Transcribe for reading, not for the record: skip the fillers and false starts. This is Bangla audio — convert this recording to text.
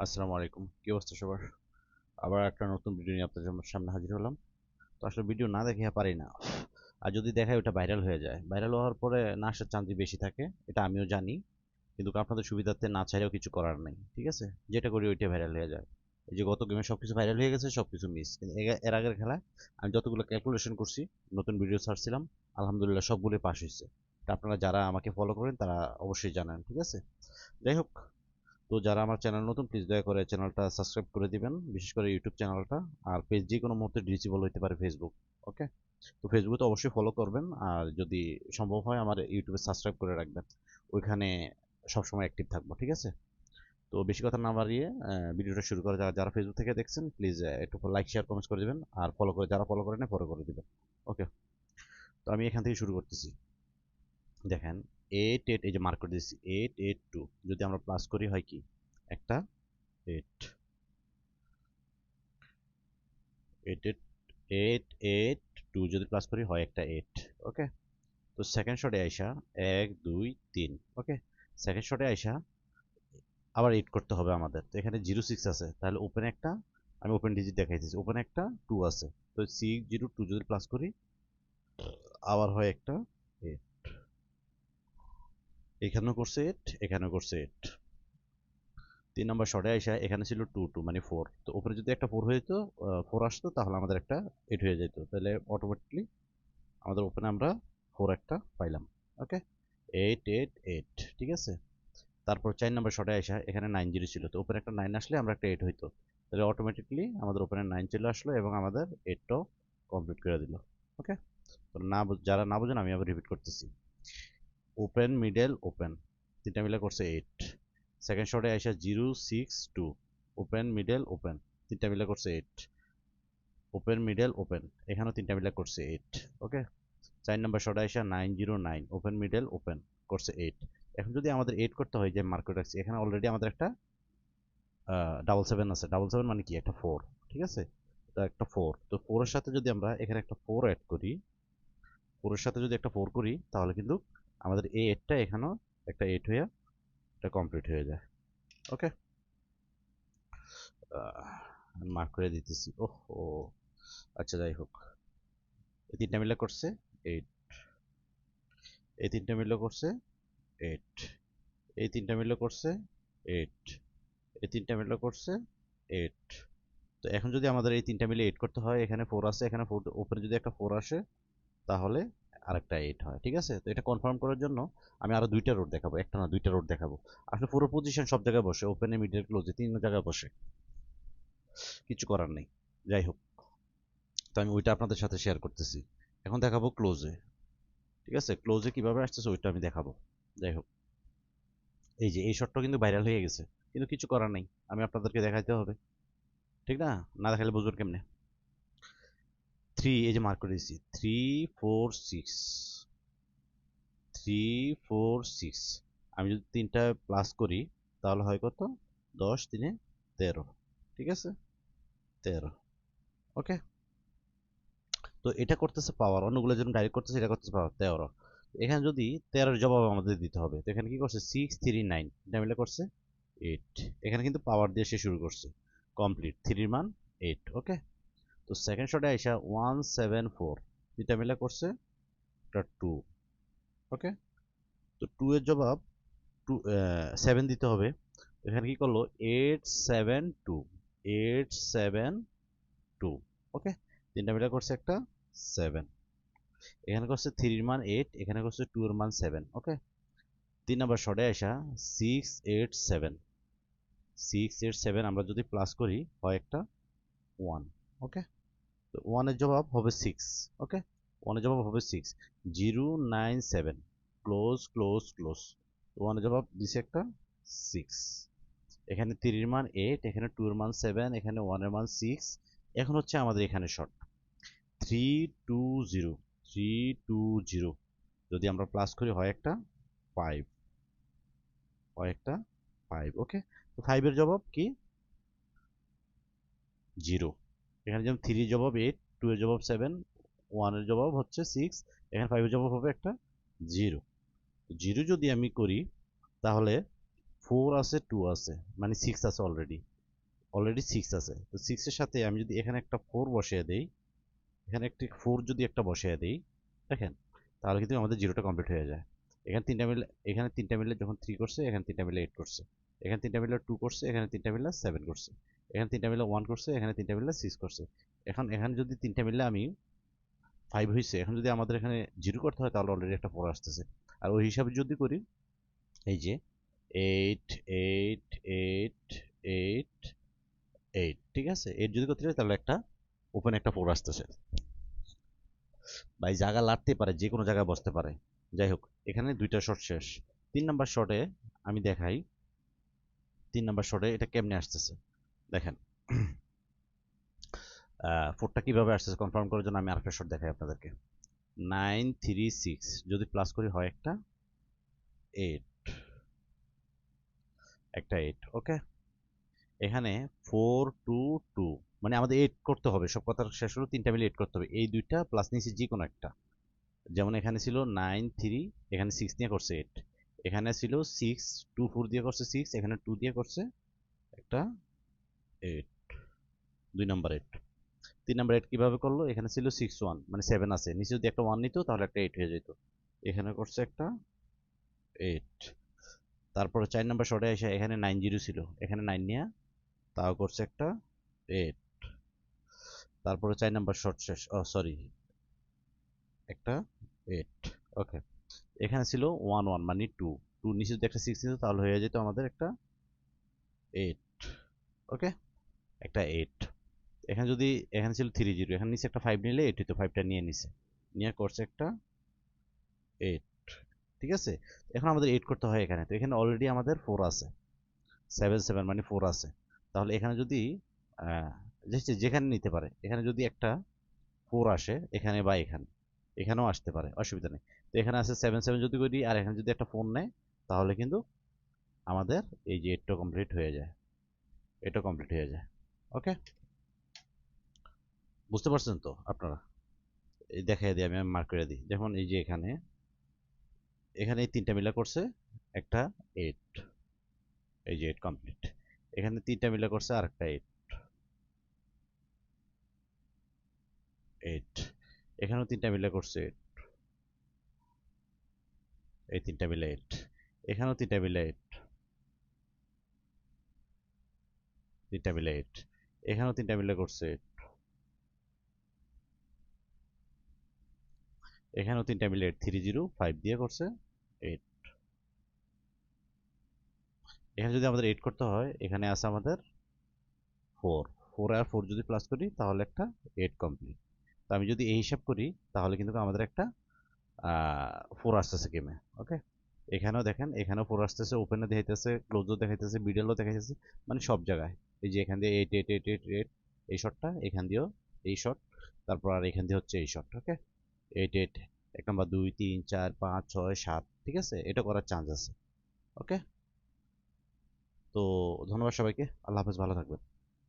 আসসালামু আলাইকুম, কি অবস্থা সবার? আবার একটা নতুন ভিডিও নিয়ে আপনাদের সামনে হাজির হলাম। তো আসলে ভিডিও না দেখে পারি না, আর যদি দেখায় ওটা ভাইরাল হয়ে যায়। ভাইরাল হওয়ার পরে না আসার চান্সই বেশি থাকে, এটা আমিও জানি। কিন্তু আপনাদের সুবিধার্থে না চাইলেও কিছু করার নেই, ঠিক আছে? যেটা করি ওইটা ভাইরাল হয়ে যায়। এই যে গত গেমে সবকিছু ভাইরাল হয়ে গেছে, সবকিছু মিস। কিন্তু এর আগের খেলায় আমি যতগুলো ক্যালকুলেশন করছি, নতুন ভিডিও ছাড়ছিলাম, আলহামদুলিল্লাহ সবগুলোই পাস হয়েছে। এটা আপনারা যারা আমাকে ফলো করেন তারা অবশ্যই জানেন, ঠিক আছে? যাই হোক, তো যারা আমার চ্যানেল নতুন প্লিজ দয়া করে চ্যানেলটা সাবস্ক্রাইব করে দিবেন, বিশেষ করে ইউটিউব চ্যানেলটা। আর পেজ যে কোনো মুহূর্তে ডিসেবল হতে পারে ফেসবুক। ওকে, তো ফেসবুকে তো অবশ্যই ফলো করবেন, আর যদি সম্ভব হয় আমার ইউটিউবে সাবস্ক্রাইব করে রাখবেন। ওইখানে সবসময় অ্যাক্টিভ থাকবো, ঠিক আছে? তো বেশি কথা না বাড়িয়ে ভিডিওটা শুরু করা যারা যারা ফেসবুক থেকে দেখছেন প্লিজ একটু লাইক শেয়ার কমেন্টস করে দিবেন, আর ফলো করে যারা ফলো করেন ফলো করে দিবেন। ওকে, তো আমি এখান থেকে শুরু করতেছি। দেখেন, 8 8 এই যে মার্ক করে দিচ্ছি 8 8 2, যদি আমরা প্লাস করি হয় কি? একটা 8 8 8 8 8 2 যদি প্লাস করি হয় একটা 8। ওকে, তো সেকেন্ড শটে আইসা 1 2 3। ওকে, সেকেন্ড শটে আইসা আবার 8 করতে হবে আমাদের। তো এখানে 06 আছে, তাহলে ওপেন একটা, আমি ওপেন ডিজিট দেখাইতেছি, ওপেন একটা 2 আছে। তো 6 0 2 যদি প্লাস করি আবার হয় একটা 8। এখানেও করছে 8, এখানেও করছে 8। 3 নম্বর শটে আইসা এখানে ছিল 2 2 মানে 4। তো উপরে যদি একটা 4 হয়ে যেত, 4 আসতো, তাহলে আমাদের একটা 8 হয়ে যেত। তাহলে অটোমেটিকলি আমাদের ওপেনে আমরা 4 একটা পাইলাম। ওকে, 8 8 8, ঠিক আছে? তারপর 4 নম্বর শটে আসা এখানে 9 0 ছিল, তো ওপেনে একটা 9 আসলে আমরা একটা 8 হইতো। তাহলে অটোমেটিকলি আমাদের ওপেনে 9 চলে আসলো এবং আমাদের 8টাও কমপ্লিট করে দিল। ওকে, তো যারা না বোঝেন আমি আবার রিপিট করতেছি। ওপেন মিডল ওপেন, তিনটা মিলে করছে 8। সেকেন্ড শটে আসা 0 6 2, ওপেন মিডল ওপেন, তিনটা মিলে করছে 8। ওপেন মিডল ওপেন, এখানেও তিনটা মিলে করছে 8। ওকে, 4 নম্বর শটে আসা 9 0 9, ওপেন মিডল ওপেন, করছে 8। এখন যদি আমাদের 8 করতে হয়, যে মার্কেট রাখছি এখানে অলরেডি আমাদের একটা 7 আছে। 7 মানে কি? একটা 4, ঠিক আছে? এটা একটা 4, তো 4 এর সাথে যদি আমরা এখানে একটা 4 অ্যাড করি, 4 এর সাথে যদি একটা 4 করি, তাহলে কিন্তু আমাদের এই 8টা এখানেও একটা 8 হয়ে এটা কমপ্লিট হয়ে যায়। ওকে, মার্ক করে দিতেছি। ওহ ও, আচ্ছা যাই হোক, এই তিনটা মিলে করছে 8, এই তিনটা মিলে করছে 8, এই তিনটা মিলে করছে 8, এই তিনটা মিলে করছে 8। তো এখন যদি আমাদের এই তিনটা মিলে 8 করতে হয়, এখানে 4 আছে, এখানে 4, উপরে যদি একটা 4 আসে তাহলে আরেকটা 8 হয়, ঠিক আছে? তো এটা কনফার্ম করার জন্য আমি আরো দুইটা রোড দেখাবো, একটা না দুইটা রোড দেখাবো। আসলে পুরো পজিশন সব জায়গায় বসে, ওপেনে মিডল ক্লোজে তিন জায়গায় বসে, কিছু করার নেই। যাই হোক, তো আমি ওইটা আপনাদের সাথে শেয়ার করতেছি। এখন দেখাবো ক্লোজে, ঠিক আছে? ক্লোজে কিভাবে আসতেছে ওইটা আমি দেখাবো। যাই হোক, এই যে এই শটটা কিন্তু ভাইরাল হয়ে গেছে, কিন্তু কিছু করার নেই, আমি আপনাদেরকে দেখাইতে হবে, ঠিক না? না দেখালে বুঝবেন কেমনে? 3, এই যে মার্ক করে দিয়েছি 3 4 6, 3 4 6। আমি যদি তিনটা প্লাস করি তাহলে হয় কত? 10 3 13, ঠিক আছে? 13। ওকে, তো এটা করতেছে পাওয়ার, অন্যগুলো যেরকম ডাইরেক্ট করতেছে, এটা করতেছে পাওয়ার 13। এখানে যদি 13 জবাব আমাদের দিতে হবে, তো এখানে কি করছে 6 3 9, এটা মিলে করছে 8। এখানে কিন্তু পাওয়ার দিয়ে সে শুরু করছে, কমপ্লিট 3 মান 8। ওকে, তো সেকেন্ড শটে আইসা 1 7 4, এটা মিলে করছে একটা 2। ওকে, তো 2 এর জবাব 2 7 দিতে হবে। এখানে কি করলো 8 7 2, 8 7 2। ওকে, তিনটা মিলে করছে একটা 7। এখানে করছে 3 এর মান 8, এখানে করছে 2 এর মান 7। ওকে, 3 নম্বর শটে আসা 6 8 7, 6 8 7 আমরা যদি প্লাস করি হয় একটা 1। ওকে, তো 1 এর জবাব হবে 6। ওকে, 1 এর জবাব হবে 6। 0 9 7, ক্লোজ ক্লোজ ক্লোজ, 1 এর জবাব দিছে একটা 6। এখানে 3 এর মান 8, এখানে 2 এর মান 7, এখানে 1 এর মান 6। এখন হচ্ছে আমাদের এখানে শর্ট 3 2 0, 3 2 0 যদি আমরা প্লাস করি হয় একটা 5, হয় একটা 5। ওকে, তো 5 এর জবাব কি? 0। এখানে যেমন 3 এর জবাব 8, 2 এর জবাব 7, 1 এর জবাব হচ্ছে 6, এখানে 5 এর জবাব হবে একটা 0। 0 যদি আমি করি তাহলে 4 আছে 2 আছে, মানে 6 আছে অলরেডি। অলরেডি 6 আছে, তো 6 এর সাথে আমি যদি এখানে একটা 4 বসিয়ে দেই, এখানে একটি 4 যদি একটা বসিয়ে দেই, দেখেন, তাহলে কিন্তু আমাদের জিরোটা কমপ্লিট হয়ে যায়। এখানে তিনটা মিলে যখন 3 করছে, এখানে তিনটা মিলে 8 করছে, এখানে তিনটা মিলে 2 করছে, এখানে তিনটা মিলে 7 করছে, এখানে তিনটা মিলে 1 করছে, এখানে তিনটা মিলে 6 করছে। এখন এখানে যদি তিনটা মিলে আমি 5 হয়েছে, এখন যদি আমাদের এখানে জিরো করতে হয় তাহলে অলরেডি একটা 4 আসতেছে। আর ওই হিসাবে যদি করি, এই যে 8 8 8 8 8, ঠিক আছে, 8 যদি করতে চাই তাহলে একটা ওপেন একটা 4 আসতেছে। ভাই জায়গা লাড়তে পারে, যে কোনো জায়গায় বসতে পারে। যাই হোক, এখানে দুইটা শট শেষ। 3 নাম্বার শটে আমি দেখাই, 3 নাম্বার শটে এটা কেমনে আসতেছে দেখেন। 4টা কিভাবে আসতেছে কনফার্ম করার জন্য আমি আরেকটা শট দেখাই আপনাদেরকে। 9 3 6 যদি প্লাস করি হয় একটা 8, একটা 8, ওকে। এখানে 4 2 2, মানে আমাদের 8 করতে হবে, সব কথা শেষ হলো, তিনটা মিলে 8 করতে হবে, এই দুইটা প্লাস নিচে যে কোনো একটা। যেমন এখানে ছিল 9 3, এখানে 6 নিয়ে করছে 8, এখানে ছিল 6 2 4 দিয়ে করছে 6, এখানে 2 দিয়ে করছে একটা 8, 2 নাম্বার 8। 3 নাম্বার 8 কিভাবে করলো, এখানে ছিল 6 1, মানে 7 আছে, নিচে যদি একটা 1 নিত তাহলে একটা 8 হয়ে যেত। এখানে করছে একটা 8। তারপরে 4 নাম্বার শটে এসে এখানে 9 0 ছিল, এখানে 9 নিয়ে তাও করছে একটা 8। তারপরে 4 নাম্বার শট শেষ, ও সরি, একটা 8, ওকে। এখানে ছিল 1 1, মানে 2 2, নিচে যদি একটা 6 নিত তাহলে হয়ে যেত আমাদের একটা 8, ওকে, একটা 8। এখানে যদি, এখানে ছিল 3 0, এখানে নিচে একটা 5 নিলে 8 হতো, 5টা নিয়ে নিছে, নিয়ে করছে একটা 8, ঠিক আছে। এখন আমাদের 8 করতে হয় এখানে, তো এখানে অলরেডি আমাদের 4 আছে, 7 7 মানে 4 আছে। তাহলে এখানে যদি যেখানে নিতে পারে, এখানে যদি একটা 4 আসে এখানে বা এখানে, এখানেও আসতে পারে, অসুবিধা নেই। তো এখানে আছে 7 7 যদি করি, আর এখানে যদি একটা 4 নেয়, তাহলে কিন্তু আমাদের এই যে 8টা কমপ্লিট হয়ে যায়, এটা কমপ্লিট হয়ে যায়, ওকে। বুঝতে পারছেন তো আপনারা? এই দেখাই দিই, আমি মার্ক করে দিই, যেমন এই যে এখানে, এখানে এই তিনটা মিলা করছে একটা 8, এই যে 8 কমপ্লিট। এখানে তিনটা মিলা করছে আর একটা 8 8, এখানেও তিনটা মিলা করছে 8, এই তিনটা মিলে 8, এখানেও তিনটা মিলে 8, তিনটা মিলে 8, এখানেও তিনটা মিলে করছে 8, এখানেও তিনটা মিলে 8, 3 0 5 দিয়ে করছে 8। এখানে যদি আমাদের 8 করতে হয়, এখানে আছে আমাদের 4, 4 আর 4 যদি প্লাস করি তাহলে একটা 8 কমপ্লিট। তো আমি যদি এই হিসাব করি তাহলে কিন্তু আমাদের একটা 4 আসতেছে গেমে, ওকে। এখানেও দেখেন, এখানেও 4 আসতেছে, ওপেনে দেখাইতেছে, ক্লোজও দেখাইতেছে, মিডলও দেখাইতেছে, মানে সব জায়গায়। এই যে এখান দিয়ে 8 8 8 8 8, এই শটটা, এখান দিয়েও এই শট, তারপর আর এখান দিয়ে হচ্ছে এই শট, ওকে। 8 8, 1 নাম্বার 2 3 4 5 6 7, ঠিক আছে, এটা করার চান্স আছে, ওকে। তো ধন্যবাদ সবাইকে, আল্লাহ হাফেজ, ভালো থাকবেন।